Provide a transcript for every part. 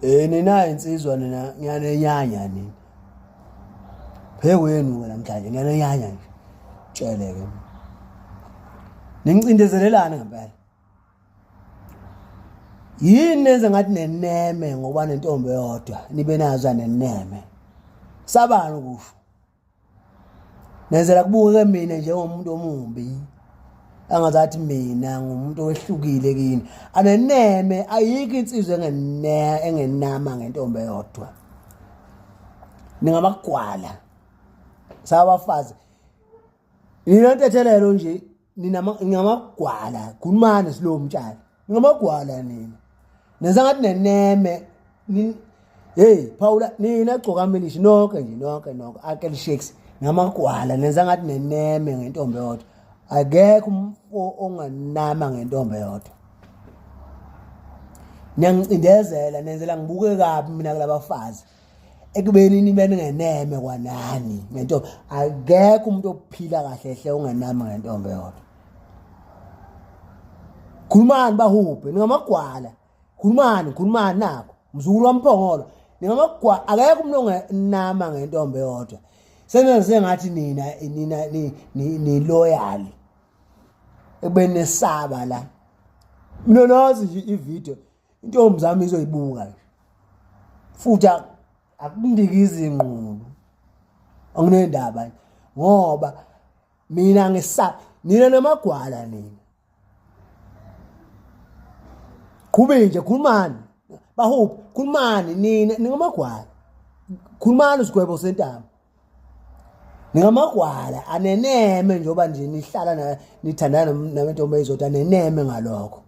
Nina insizwa nina ngiyanenyanya nini. Phewenu namhlanje ngiyanenyanya nje. Tshele ke. Ningicindezelelana ngempela. Yini nenze ngathi neneme ngoba nentombi eyodwa nibe nazo neneme. Sabani ukusho. Nenzela kubuke mina njengomuntu omumbi. Angazathi mina ngumuntu owehlukile kini. Aneneme ayikho insizwe engenama ngentombi eyodwa. Ningamagwala. Sabafazi. Ninantethelelo nje ningamagwala. Khulumani silo mtshali. Ningamagwala nini. Nenza ngathi neneme hey Paula nina gcoka milishi nonke nje nonke Uncle Shakes ngamagwala nenza ngathi neneme ngentombi eyodwa. Akekho onganama ngentombi eyodwa. Niyangicindezela nenzela ngibuke kabi mina kulabafazi. Ekubeni nibe ningeneme kwanani ngentombi. Akekho umuntu ophila kahle hle onganama ngentombi eyodwa. Khulumani bahuphe ningamagwala. Khulumani nakho. Mzukulu wamphongolo. Ningamagwala akekho umuntu onganama ngentombi eyodwa. Senze ngathi nina ni loyal. Ekubeni nesaba la. Mina nazi nje ivideo intombi zami izoyibuka nje. Futhi akundikiza inqulu. Anginendaba ngoba mina ngisaba nina namagwala nina. Kube nje khulumani. Bahuphi khulumani nina ningamagwala. Khulumani usigwebo sentamo. Ningamagwala aneneme njoba nje nihlala nithandana nabentombi ezodwa neneme ngalokho.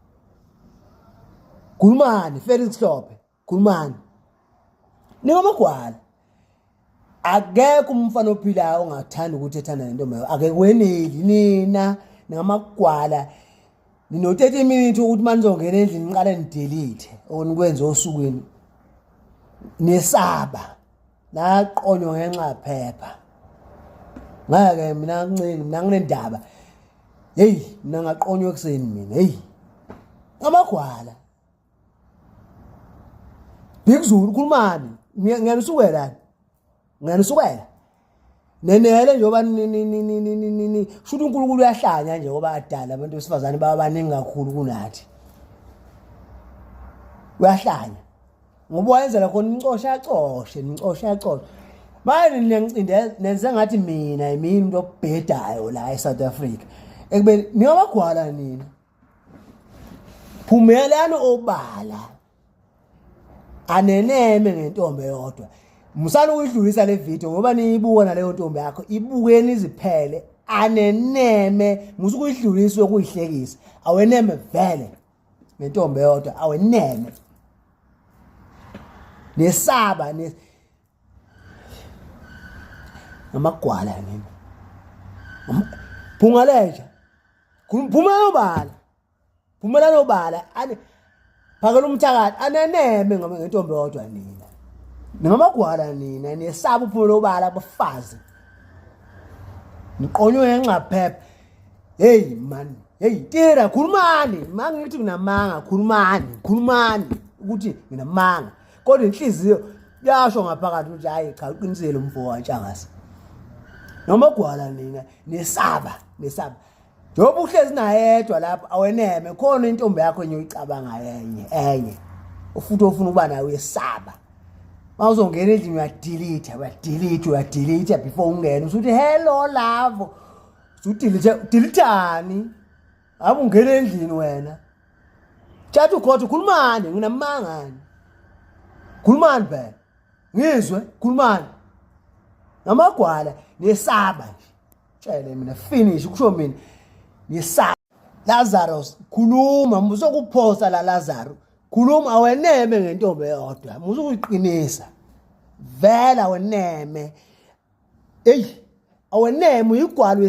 Khulumani Felix Hlophe khulumani. Ningamagwala. Akekho umfana ophilayo ongathanda ukuthi ethanda nentombi. Akekweneli nina ningamagwala. Nino 30 minutes ukuthi manizongena endlini niqale nidelete onikwenza osukwini. Nesaba. Naqonywa ngenxa phepha. Ngeke mina nginendaba. Hey, mina ngaqonywa ekseni mina. Hey. Amagwala. Big Zulu khulumani. Ngiyanisukela. Ngiyanisukela. Nenele njoba shuthu uNkulunkulu uyahlanya nje ngoba adala abantu besifazane baba baningi kakhulu kunathi. Uyahlanya. Ngoba wayenzela khona nicosha. Manje ngiyancindezela nenze ngathi mina umuntu obhedayo la eSouth Africa. Ekubeni ningabagwala nina. Phumelani obala. Aneneme ngentombi eyodwa. Musana ukudlulisa le video ngoba niyibuka naleyo ntombi yakho ibukeni iziphele aneneme musukuyidlulisa ukuyihlekisa aweneme vele ngentombi eyodwa aweneme nesaba amagwala nini phungaleja phumela obala ane phakela umthakathi aneneme ngentombi eyodwa nina. Ningamagwala nina nesaba uphumela obala abafazi. Niqonywe ngenxa phepha. Hey man, hey tira khulumani, mangithi nginamanga khulumani ukuthi nginamanga. Kodwa inhliziyo yasho ngaphakathi ukuthi hayi cha uqinisele umfo wantshangasi. Nomagwala nina nesaba. Njoba uhlezi nayedwa lapha aweneme khona intombi yakho enye uyicabanga enye. Ufuthi ofuna ukuba nayo yesaba. Mawuzongena endlini uyadelete before ungene usuthi hello love. Usudelethani? Abe ungena endlini wena. Tjathu khotho khulumani nginamangani. Khulumani phela. Ngizwe khulumani. Namagwala nesaba nje. Tshele mina finish kusho mina. Nesaba. Lazarus khuluma musokuphosa la Lazarus. Khuluma aweneme ngentombi eyodwa. Musukuyiqinisa. Vela aweneme. Aweneme uyigwalo